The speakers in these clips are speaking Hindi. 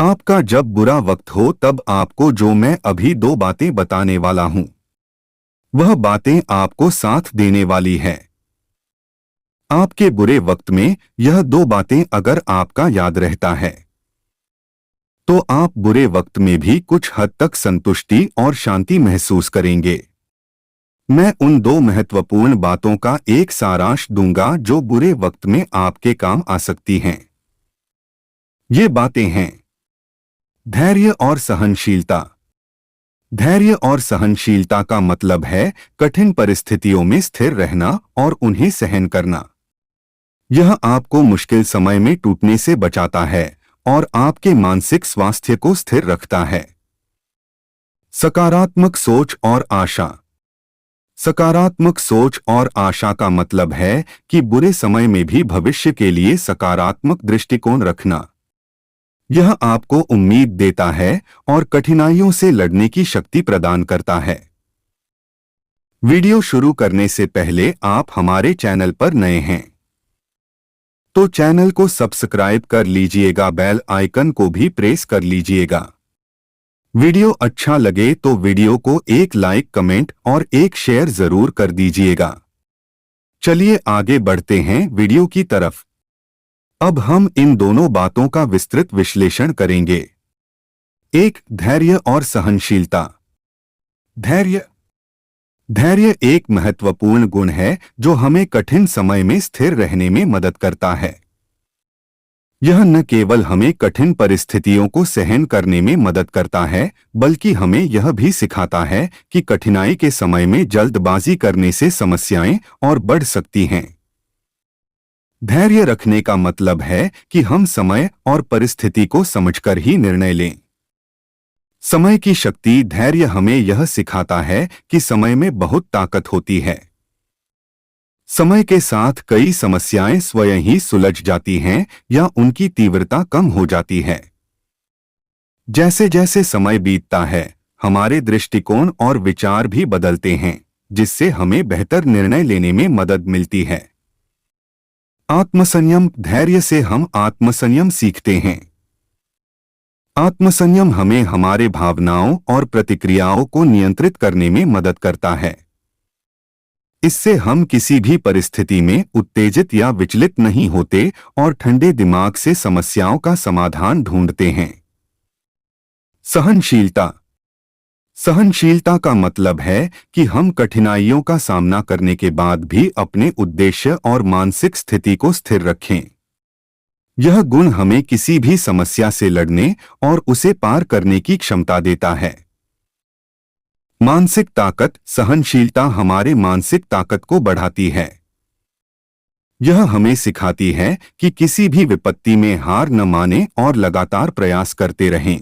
आपका जब बुरा वक्त हो तब आपको जो मैं अभी दो बातें बताने वाला हूं, वह बातें आपको साथ देने वाली है। आपके बुरे वक्त में यह दो बातें अगर आपका याद रहता है तो आप बुरे वक्त में भी कुछ हद तक संतुष्टि और शांति महसूस करेंगे। मैं उन दो महत्वपूर्ण बातों का एक सारांश दूंगा जो बुरे वक्त में आपके काम आ सकती हैं। ये बातें हैं धैर्य और सहनशीलता। धैर्य और सहनशीलता का मतलब है कठिन परिस्थितियों में स्थिर रहना और उन्हें सहन करना। यह आपको मुश्किल समय में टूटने से बचाता है और आपके मानसिक स्वास्थ्य को स्थिर रखता है। सकारात्मक सोच और आशा। सकारात्मक सोच और आशा का मतलब है कि बुरे समय में भी भविष्य के लिए सकारात्मक दृष्टिकोण रखना। यह आपको उम्मीद देता है और कठिनाइयों से लड़ने की शक्ति प्रदान करता है। वीडियो शुरू करने से पहले आप हमारे चैनल पर नए हैं तो चैनल को सब्सक्राइब कर लीजिएगा, बेल आइकन को भी प्रेस कर लीजिएगा। वीडियो अच्छा लगे तो वीडियो को एक लाइक, कमेंट और एक शेयर जरूर कर दीजिएगा। चलिए आगे बढ़ते हैं वीडियो की तरफ। अब हम इन दोनों बातों का विस्तृत विश्लेषण करेंगे। एक, धैर्य और सहनशीलता। धैर्य धैर्य एक महत्वपूर्ण गुण है जो हमें कठिन समय में स्थिर रहने में मदद करता है। यह न केवल हमें कठिन परिस्थितियों को सहन करने में मदद करता है, बल्कि हमें यह भी सिखाता है कि कठिनाई के समय में जल्दबाजी करने से समस्याएं और बढ़ सकती हैं। धैर्य रखने का मतलब है कि हम समय और परिस्थिति को समझकर ही निर्णय लें। समय की शक्ति। धैर्य हमें यह सिखाता है कि समय में बहुत ताकत होती है। समय के साथ कई समस्याएं स्वयं ही सुलझ जाती हैं या उनकी तीव्रता कम हो जाती है। जैसे जैसे समय बीतता है, हमारे दृष्टिकोण और विचार भी बदलते हैं, जिससे हमें बेहतर निर्णय लेने में मदद मिलती है। आत्मसंयम। धैर्य से हम आत्मसंयम सीखते हैं। आत्मसंयम हमें हमारे भावनाओं और प्रतिक्रियाओं को नियंत्रित करने में मदद करता है। इससे हम किसी भी परिस्थिति में उत्तेजित या विचलित नहीं होते और ठंडे दिमाग से समस्याओं का समाधान ढूंढते हैं। सहनशीलता। सहनशीलता का मतलब है कि हम कठिनाइयों का सामना करने के बाद भी अपने उद्देश्य और मानसिक स्थिति को स्थिर रखें। यह गुण हमें किसी भी समस्या से लड़ने और उसे पार करने की क्षमता देता है। मानसिक ताकत। सहनशीलता हमारे मानसिक ताकत को बढ़ाती है। यह हमें सिखाती है कि किसी भी विपत्ति में हार न मानें और लगातार प्रयास करते रहें।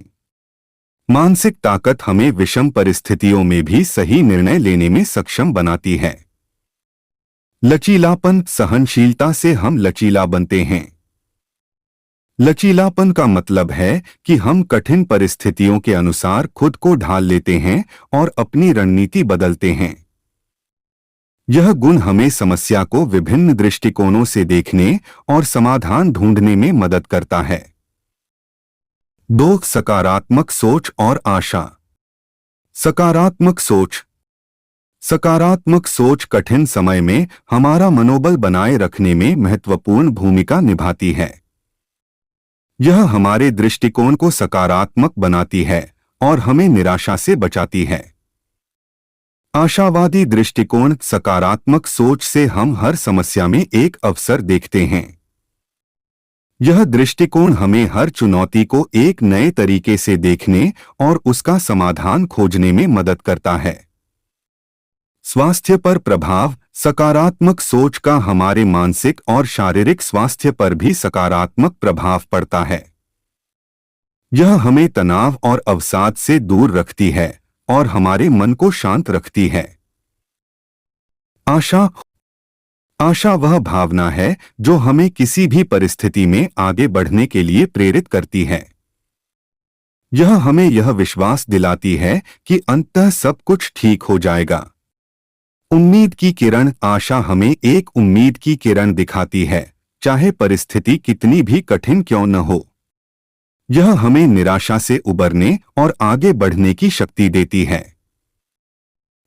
मानसिक ताकत हमें विषम परिस्थितियों में भी सही निर्णय लेने में सक्षम बनाती है। लचीलापन। सहनशीलता से हम लचीला बनते हैं। लचीलापन का मतलब है कि हम कठिन परिस्थितियों के अनुसार खुद को ढाल लेते हैं और अपनी रणनीति बदलते हैं। यह गुण हमें समस्या को विभिन्न दृष्टिकोणों से देखने और समाधान ढूंढने में मदद करता है। 2. सकारात्मक सोच और आशा। सकारात्मक सोच। सकारात्मक सोच कठिन समय में हमारा मनोबल बनाए रखने में महत्वपूर्ण भूमिका निभाती है। यह हमारे दृष्टिकोण को सकारात्मक बनाती है और हमें निराशा से बचाती है। आशावादी दृष्टिकोण। सकारात्मक सोच से हम हर समस्या में एक अवसर देखते हैं। यह दृष्टिकोण हमें हर चुनौती को एक नए तरीके से देखने और उसका समाधान खोजने में मदद करता है। स्वास्थ्य पर प्रभाव। सकारात्मक सोच का हमारे मानसिक और शारीरिक स्वास्थ्य पर भी सकारात्मक प्रभाव पड़ता है। यह हमें तनाव और अवसाद से दूर रखती है और हमारे मन को शांत रखती है। आशा। आशा वह भावना है जो हमें किसी भी परिस्थिति में आगे बढ़ने के लिए प्रेरित करती है। यह हमें यह विश्वास दिलाती है कि अंततः सब कुछ ठीक हो जाएगा। उम्मीद की किरण। आशा हमें एक उम्मीद की किरण दिखाती है, चाहे परिस्थिति कितनी भी कठिन क्यों न हो। यह हमें निराशा से उबरने और आगे बढ़ने की शक्ति देती है।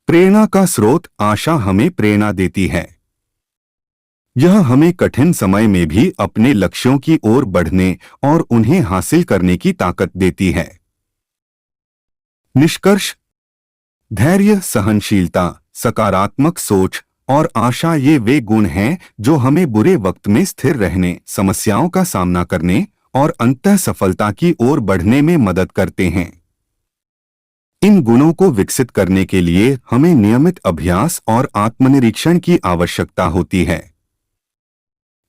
प्रेरणा का स्रोत आशा हमें प्रेरणा देती है। यह हमें कठिन समय में भी अपने लक्ष्यों की ओर बढ़ने और उन्हें हासिल करने की ताकत देती है। निष्कर्ष: धैर्य, सहनशीलता, सकारात्मक सोच और आशा ये वे गुण हैं जो हमें बुरे वक्त में स्थिर रहने, समस्याओं का सामना करने और अंततः सफलता की ओर बढ़ने में मदद करते हैं। इन गुणों को विकसित करने के लिए हमें नियमित अभ्यास और आत्मनिरीक्षण की आवश्यकता होती है।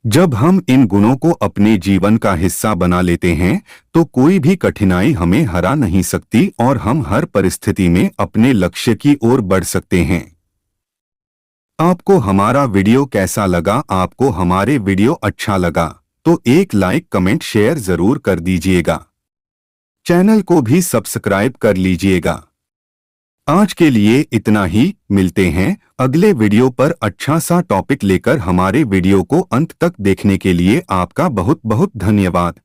जब हम इन गुणों को अपने जीवन का हिस्सा बना लेते हैं तो कोई भी कठिनाई हमें हरा नहीं सकती और हम हर परिस्थिति में अपने लक्ष्य की ओर बढ़ सकते हैं। आपको हमारा वीडियो कैसा लगा? आपको हमारे वीडियो अच्छा लगा तो एक लाइक, कमेंट, शेयर जरूर कर दीजिएगा। चैनल को भी सब्सक्राइब कर लीजिएगा। आज के लिए इतना ही। मिलते हैं अगले वीडियो पर अच्छा सा टॉपिक लेकर। हमारे वीडियो को अंत तक देखने के लिए आपका बहुत बहुत धन्यवाद।